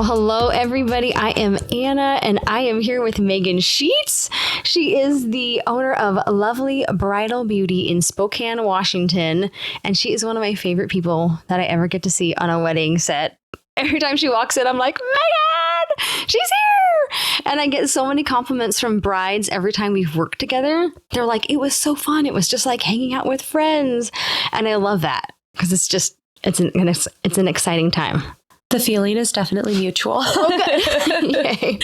Well, hello, everybody. I am Anna, and I am here with Meaghan Sheets. She is the owner of Lovely Bridal Beauty in Spokane, Washington, and she is one of my favorite people that I ever get to see on a wedding set. Every time she walks in, I'm like, Meaghan, she's here! And I get so many compliments from brides every time we've worked together. They're like, it was so fun. It was just like hanging out with friends. And I love that because it's an exciting time. The feeling is definitely mutual. Yay.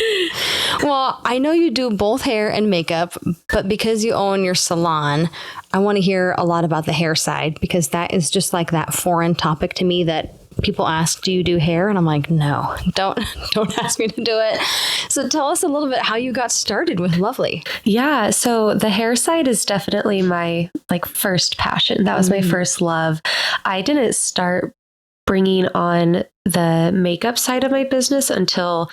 Well, I know you do both hair and makeup, but because you own your salon, I want to hear a lot about the hair side because that is just like that foreign topic to me that people ask, do you do hair? And I'm like, no, don't ask me to do it. So tell us a little bit how you got started with Lovely. Yeah. So the hair side is definitely my first passion. That was my first love. I didn't start bringing on the makeup side of my business until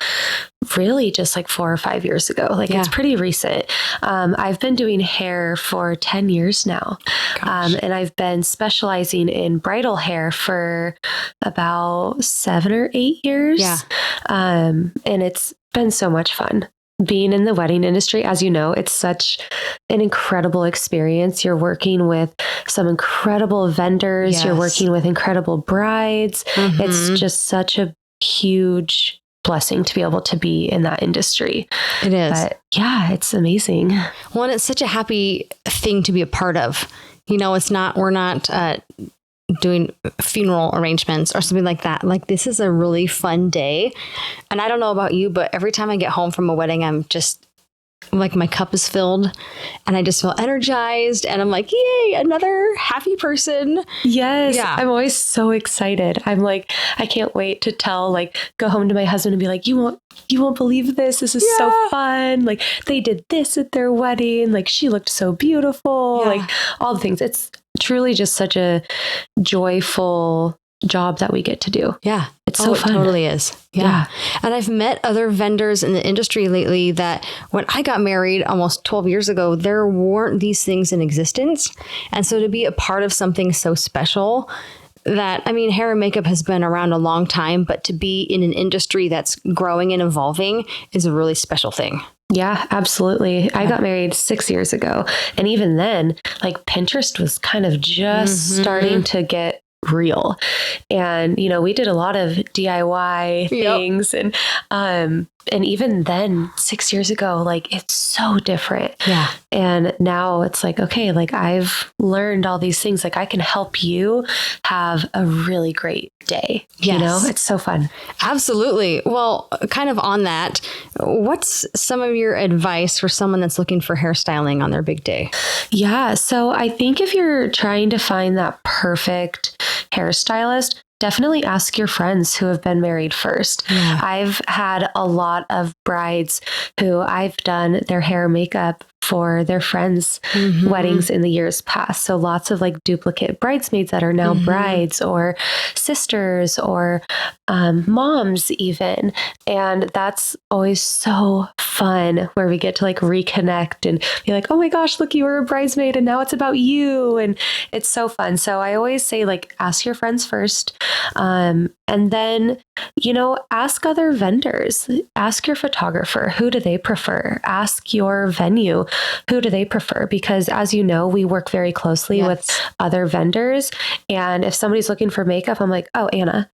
really just 4 or 5 years ago. It's pretty recent. I've been doing hair for 10 years now. And I've been specializing in bridal hair for about 7 or 8 years. Yeah. And it's been so much fun. Being in the wedding industry, as you know, it's such an incredible experience. You're working with some incredible vendors. Yes. You're working with incredible brides. Mm-hmm. It's just such a huge blessing to be able to be in that industry. It is. But yeah, it's amazing. Well, and it's such a happy thing to be a part of. You know, we're not doing funeral arrangements or something like that. This is a really fun day. And I don't know about you, but every time I get home from a wedding, I'm just my cup is filled and I just feel energized and I'm like, yay, another happy person. Yes. Yeah. I'm always so excited. I'm I can't wait to go home to my husband and be like, you won't believe this. This is so fun. They did this at their wedding. She looked so beautiful. Yeah. All the things. It's truly just such a joyful job that we get to do. Yeah. It's so fun. It totally is. Yeah. And I've met other vendors in the industry lately that when I got married almost 12 years ago, there weren't these things in existence. And so to be a part of something so special that, hair and makeup has been around a long time, but to be in an industry that's growing and evolving is a really special thing. Yeah, absolutely. I got married 6 years ago. And even then, Pinterest was kind of just starting to get real. And, we did a lot of DIY things. And even then 6 years ago, it's so different. Yeah. And now it's okay, I've learned all these things. I can help you have a really great day. Yes. It's so fun. Absolutely. Well, kind of on that, what's some of your advice for someone that's looking for hairstyling on their big day? Yeah. So I think if you're trying to find that perfect hairstylist, definitely ask your friends who have been married first. Yeah. I've had a lot of brides who I've done their hair and makeup for their friends' weddings in the years past. So lots of duplicate bridesmaids that are now brides or sisters or moms even. And that's always so fun where we get to reconnect and be like, oh my gosh, look, you were a bridesmaid and now it's about you. And it's so fun. So I always say ask your friends first. And then, ask other vendors, ask your photographer, who do they prefer? Ask your venue, who do they prefer? Because as you know, we work very closely with other vendors. And if somebody's looking for makeup, I'm like, oh, Anna,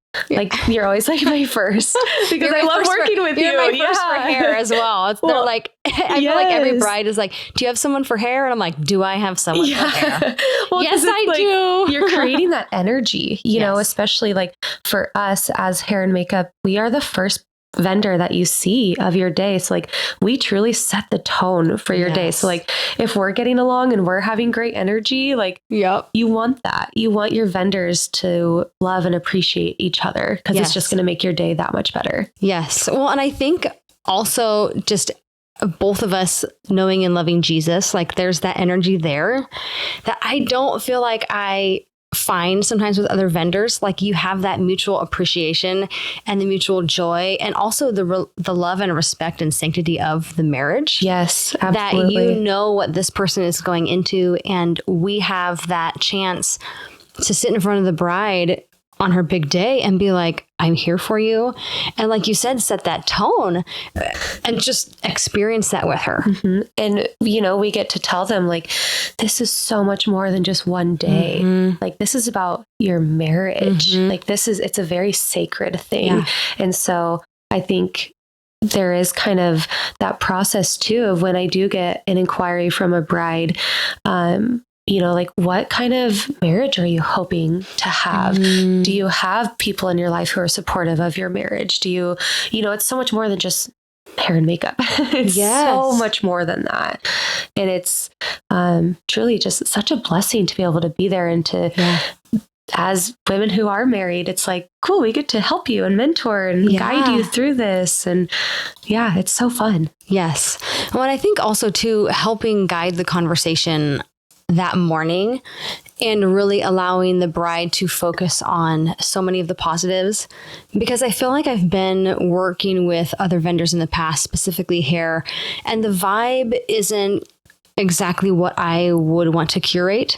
you're always my first because I love working with you. You're my first for hair as well. They're I feel every bride is do you have someone for hair? And I'm like, do I have someone for hair? Well, yes, I do. You're creating that energy, you know, especially for us as hair and makeup, we are the first vendor that you see of your day. So we truly set the tone for your day. So if we're getting along and we're having great energy, you want that. You want your vendors to love and appreciate each other because it's just going to make your day that much better. Yes. Well, and I think also just both of us knowing and loving Jesus, there's that energy there that I don't feel I find sometimes with other vendors. You have that mutual appreciation and the mutual joy and also the love and respect and sanctity of the marriage. Yes, absolutely. That you know what this person is going into and we have that chance to sit in front of the bride on her big day and be like, I'm here for you. And like you said, set that tone and just experience that with her. Mm-hmm. And, we get to tell them like, this is so much more than just one day. Mm-hmm. Like, this is about your marriage. Mm-hmm. Like, it's a very sacred thing. Yeah. And so I think there is kind of that process too of when I do get an inquiry from a bride, like what kind of marriage are you hoping to have? Mm-hmm. Do you have people in your life who are supportive of your marriage? Do you, it's so much more than just hair and makeup. It's so much more than that. And it's truly just such a blessing to be able to be there and to, as women who are married, it's like, cool, we get to help you and mentor and guide you through this. And it's so fun. Yes. Well, and I think also too, helping guide the conversation that morning and really allowing the bride to focus on so many of the positives, because I feel like I've been working with other vendors in the past, specifically hair, and the vibe isn't exactly what I would want to curate.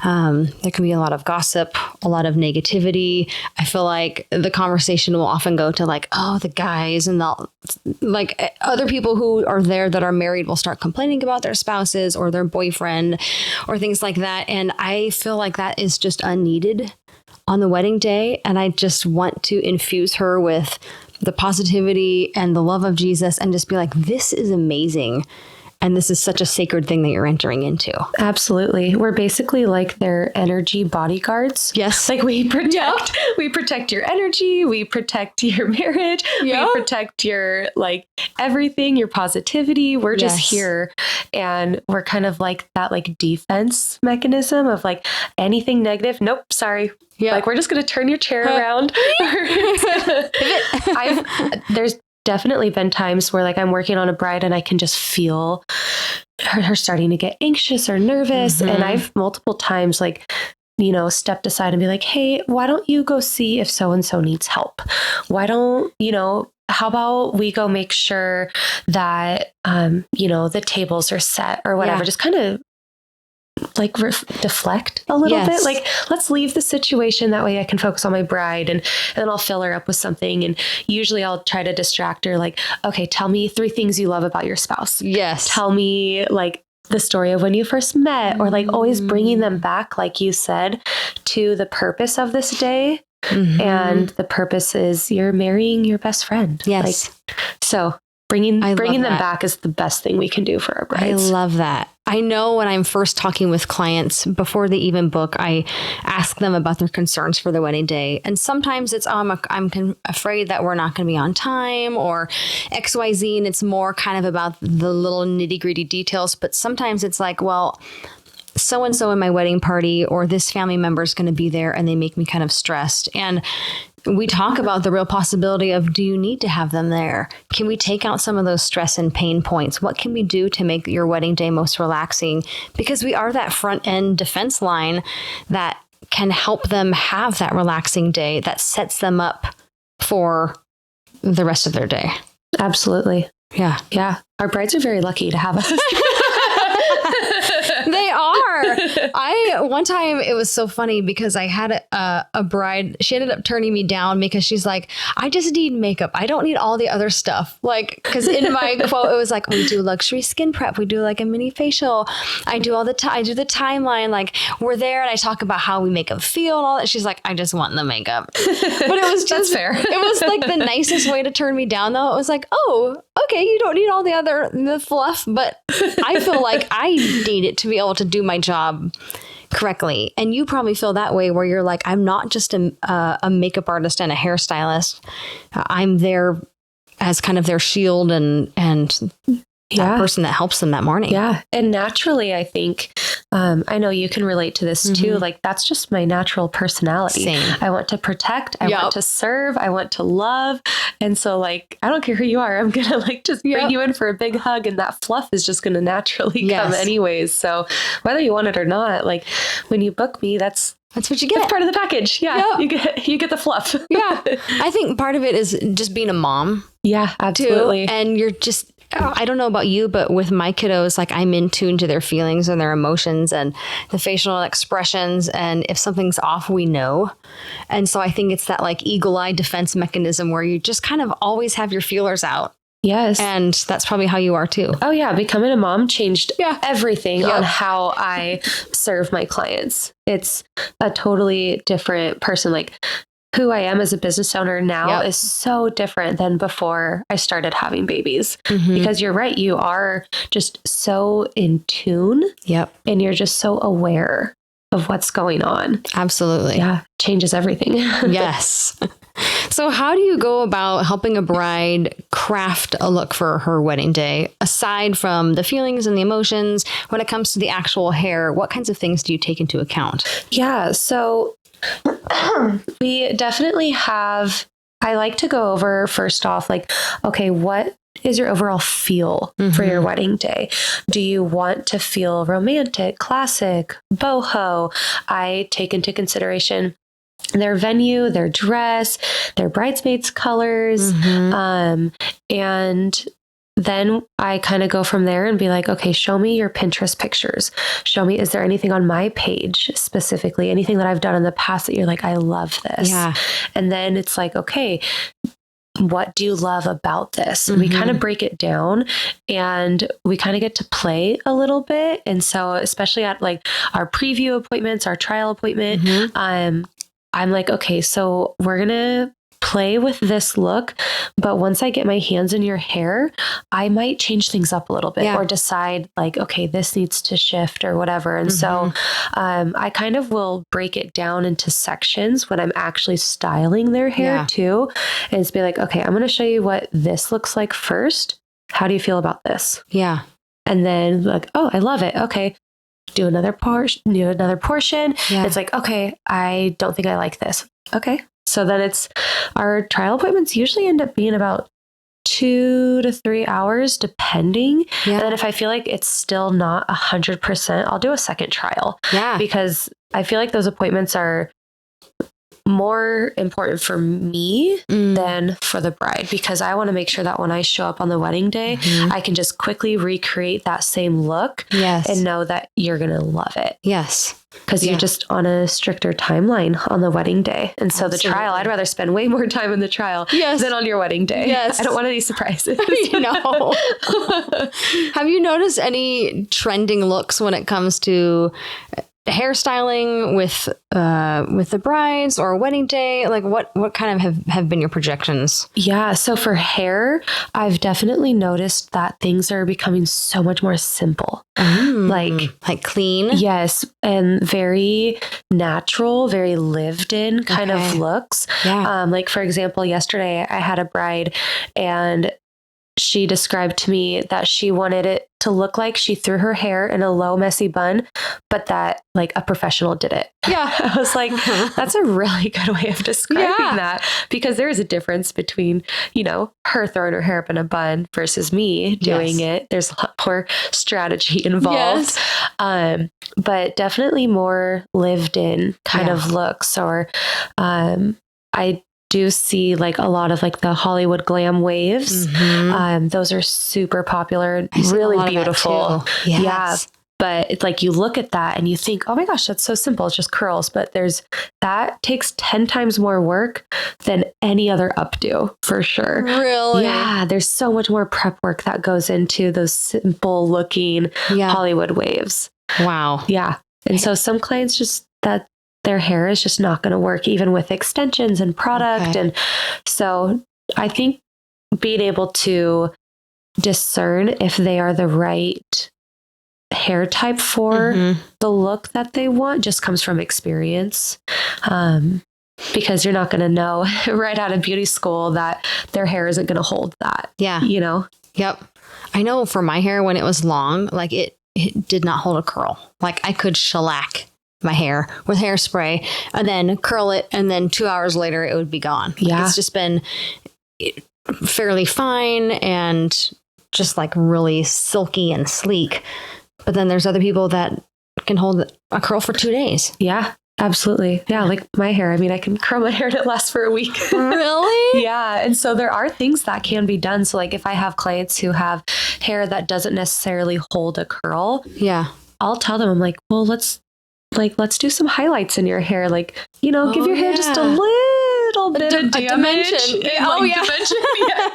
There can be a lot of gossip, a lot of negativity. I feel like the conversation will often go to like, oh, the guys, and like other people who are there that are married will start complaining about their spouses or their boyfriend or things like that. And I feel like that is just unneeded on the wedding day. And I just want to infuse her with the positivity and the love of Jesus and just be like, this is amazing. And this is such a sacred thing that you're entering into. Absolutely. We're basically like their energy bodyguards. Yes. Like we protect your energy. We protect your marriage. We protect your like everything, your positivity. We're just here. And we're kind of like that like defense mechanism of like anything negative. Nope. Sorry. Yeah. Like we're just going to turn your chair around. There's definitely been times where like I'm working on a bride and I can just feel her starting to get anxious or nervous. Mm-hmm. And I've multiple times like, stepped aside and be like, hey, why don't you go see if so-and-so needs help? Why don't, how about we go make sure that, the tables are set or whatever, just kind of like deflect a little bit. Like, let's leave the situation. That way I can focus on my bride and then I'll fill her up with something. And usually I'll try to distract her. Like, okay, tell me 3 things you love about your spouse. Yes. Tell me like the story of when you first met, or like always bringing them back, like you said, to the purpose of this day. Mm-hmm. And the purpose is you're marrying your best friend. Yes. Like, so bringing them back is the best thing we can do for our brides. I love that. I know when I'm first talking with clients before they even book, I ask them about their concerns for the wedding day. And sometimes it's, I'm afraid that we're not going to be on time or XYZ. And it's more kind of about the little nitty gritty details. But sometimes it's like, well, so-and-so in my wedding party or this family member is going to be there and they make me kind of stressed. And we talk about the real possibility of, do you need to have them there? Can we take out some of those stress and pain points? What can we do to make your wedding day most relaxing? Because we are that front end defense line that can help them have that relaxing day that sets them up for the rest of their day. Absolutely. Yeah. Yeah. Our brides are very lucky to have us. They are. One time it was so funny because I had a bride. She ended up turning me down because she's like, I just need makeup. I don't need all the other stuff. Like, because in my quote, it was like, we do luxury skin prep. We do like a mini facial. I do I do the timeline. Like, we're there and I talk about how we make them feel and all that. She's like, I just want the makeup. But it was just fair. It was like the nicest way to turn me down, though. It was like, oh, okay, you don't need all the fluff, but I feel like I need it to be able to do my job correctly. And you probably feel that way where you're like, I'm not just a makeup artist and a hairstylist. I'm there as kind of their shield and that person that helps them that morning. Yeah. And naturally, I think, I know you can relate to this too. Like, that's just my natural personality. Same. I want to protect. I want to serve. I want to love. And so like, I don't care who you are. I'm going to like just bring you in for a big hug, and that fluff is just going to naturally come anyways. So whether you want it or not, like when you book me, that's what you get. That's part of the package. Yeah. Yep. You get the fluff. Yeah. I think part of it is just being a mom. Yeah, absolutely. Too. And I don't know about you, but with my kiddos, like I'm in tune to their feelings and their emotions and the facial expressions. And if something's off, we know. And so I think it's that like eagle-eye defense mechanism where you just kind of always have your feelers out. Yes. And that's probably how you are too. Oh yeah. Becoming a mom changed everything Yep. on how I serve my clients. It's a totally different person. Like who I am as a business owner now is so different than before I started having babies. Because you're right. You are just so in tune. Yep. And you're just so aware of what's going on. Absolutely. Yeah. Changes everything. Yes. So how do you go about helping a bride craft a look for her wedding day? Aside from the feelings and the emotions, when it comes to the actual hair, what kinds of things do you take into account? Yeah. So we definitely have, I like to go over first off, like, okay, what is your overall feel for your wedding day? Do you want to feel romantic, classic, boho? I take into consideration their venue, their dress, their bridesmaids' colors. And then I kind of go from there and be like, okay, show me your Pinterest pictures. Show me, is there anything on my page specifically, anything that I've done in the past that you're like, I love this. Yeah. And then it's like, okay, what do you love about this? We kind of break it down and we kind of get to play a little bit. And so especially at like our preview appointments, our trial appointment, I'm like, okay, so we're going to play with this look, but once I get my hands in your hair, I might change things up a little bit or decide like, okay, this needs to shift or whatever. And so I kind of will break it down into sections when I'm actually styling their hair too. And it's be like, okay, I'm going to show you what this looks like first. How do you feel about this? Yeah. And then like, oh, I love it. Okay. Do another portion. Yeah. It's like, okay, I don't think I like this. Okay. So then it's our trial appointments usually end up being about 2 to 3 hours, depending. Yeah. And then if I feel like it's still not 100%, I'll do a second trial. Yeah. Because I feel like those appointments are more important for me than for the bride, because I want to make sure that when I show up on the wedding day, I can just quickly recreate that same look and know that you're going to love it. Yes. Because you're just on a stricter timeline on the wedding day. And so the trial, I'd rather spend way more time in the trial than on your wedding day. Yes. I don't want any surprises. No. Have you noticed any trending looks when it comes to hairstyling with the brides or wedding day? Like what kind of have been your projections? Yeah. So for hair, I've definitely noticed that things are becoming so much more simple. Like clean. Yes. And very natural, very lived in kind of looks. Yeah. Like for example, yesterday I had a bride and she described to me that she wanted it to look like she threw her hair in a low, messy bun, but that like a professional did it. Yeah. I was like, that's a really good way of describing that, because there is a difference between, you know, her throwing her hair up in a bun versus me doing it. There's a lot more strategy involved. But definitely more lived in kind of looks. Or I do see like a lot of like the Hollywood glam waves. Those are super popular, really beautiful. Yes. Yeah. But it's like you look at that and you think, oh my gosh, that's so simple. It's just curls. But that takes 10 times more work than any other updo for sure. Really? Yeah. There's so much more prep work that goes into those simple looking Hollywood waves. Wow. Yeah. And so some clients just that their hair is just not going to work even with extensions and product. And so I think being able to discern if they are the right hair type for the look that they want just comes from experience. Because you're not going to know right out of beauty school that their hair isn't going to hold that. Yeah. You know? Yep. I know for my hair, when it was long, like it did not hold a curl. Like I could shellac my hair with hairspray and then curl it. And then 2 hours later, it would be gone. Like, it's just been fairly fine and just like really silky and sleek. But then there's other people that can hold a curl for 2 days. Yeah. Absolutely. Yeah. Like my hair. I mean, I can curl my hair and it lasts for a week. Really? Yeah. And so there are things that can be done. So like if I have clients who have hair that doesn't necessarily hold a curl, Yeah. I'll tell them, I'm like, well, let's do some highlights in your hair. Like, give your hair just a little bit of damage. Dimension.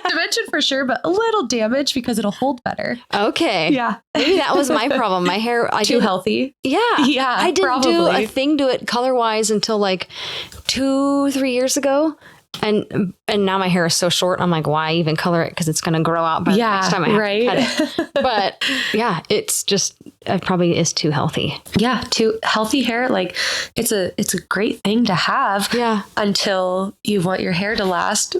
Dimension for sure, but a little damage because it'll hold better. Okay. Yeah. Maybe that was my problem. My hair, Too healthy. Yeah. Yeah. I didn't do probably. a thing to it color wise until like 2-3 years ago. And now my hair is so short. I'm like, why even color it? Because it's going to grow out by the next time I have to cut it. But yeah, it's just, it probably is too healthy. Yeah. Too healthy hair. Like it's a great thing to have. Yeah. Until you want your hair to last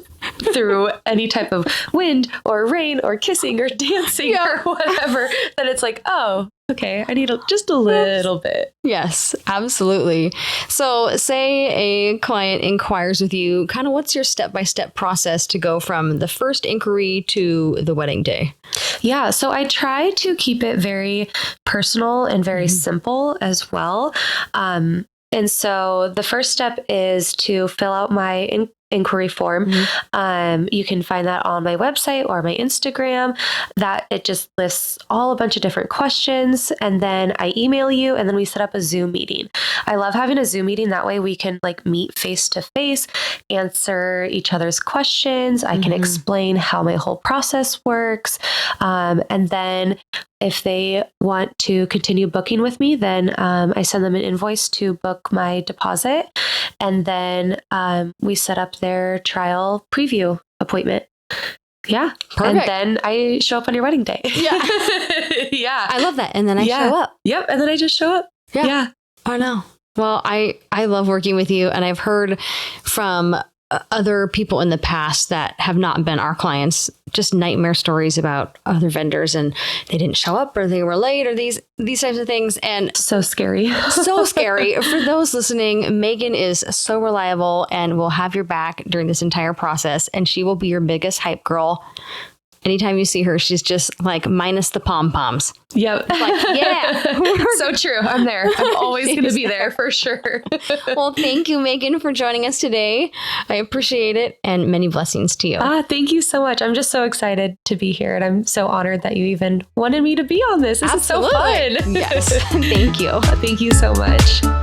through any type of wind or rain or kissing or dancing or whatever. Then it's like, oh, okay, I need just a little bit. Yes, absolutely. So say a client inquires with you, kind of what's your step-by-step process to go from the first inquiry to the wedding day? Yeah, so I try to keep it very personal and very simple as well. And so the first step is to fill out my inquiry form. You can find that on my website or my Instagram. That it just lists a bunch of different questions, and then I email you, and then we set up a Zoom meeting. I love having a Zoom meeting. That way we can like meet face to face, answer each other's questions. I can explain how my whole process works, and then if they want to continue booking with me, then I send them an invoice to book my deposit. And then we set up their trial preview appointment. Yeah. Perfect. And then I show up on your wedding day. Yeah. Yeah. I love that. And then I show up. Yep. And then I just show up. Yeah. Oh, no. Well, I love working with you. And I've heard from other people in the past that have not been our clients, just nightmare stories about other vendors and they didn't show up or they were late or these types of things. And so scary. So scary. For those listening, Meaghan is so reliable and will have your back during this entire process. And she will be your biggest hype girl. Anytime you see her, she's just like minus the pom-poms. Yep. Like, yeah. So true. I'm there. I'm always going to be there for sure. Well, thank you, Meaghan, for joining us today. I appreciate it. And many blessings to you. Thank you so much. I'm just so excited to be here. And I'm so honored that you even wanted me to be on this. This is so fun. Yes. Thank you. Thank you so much.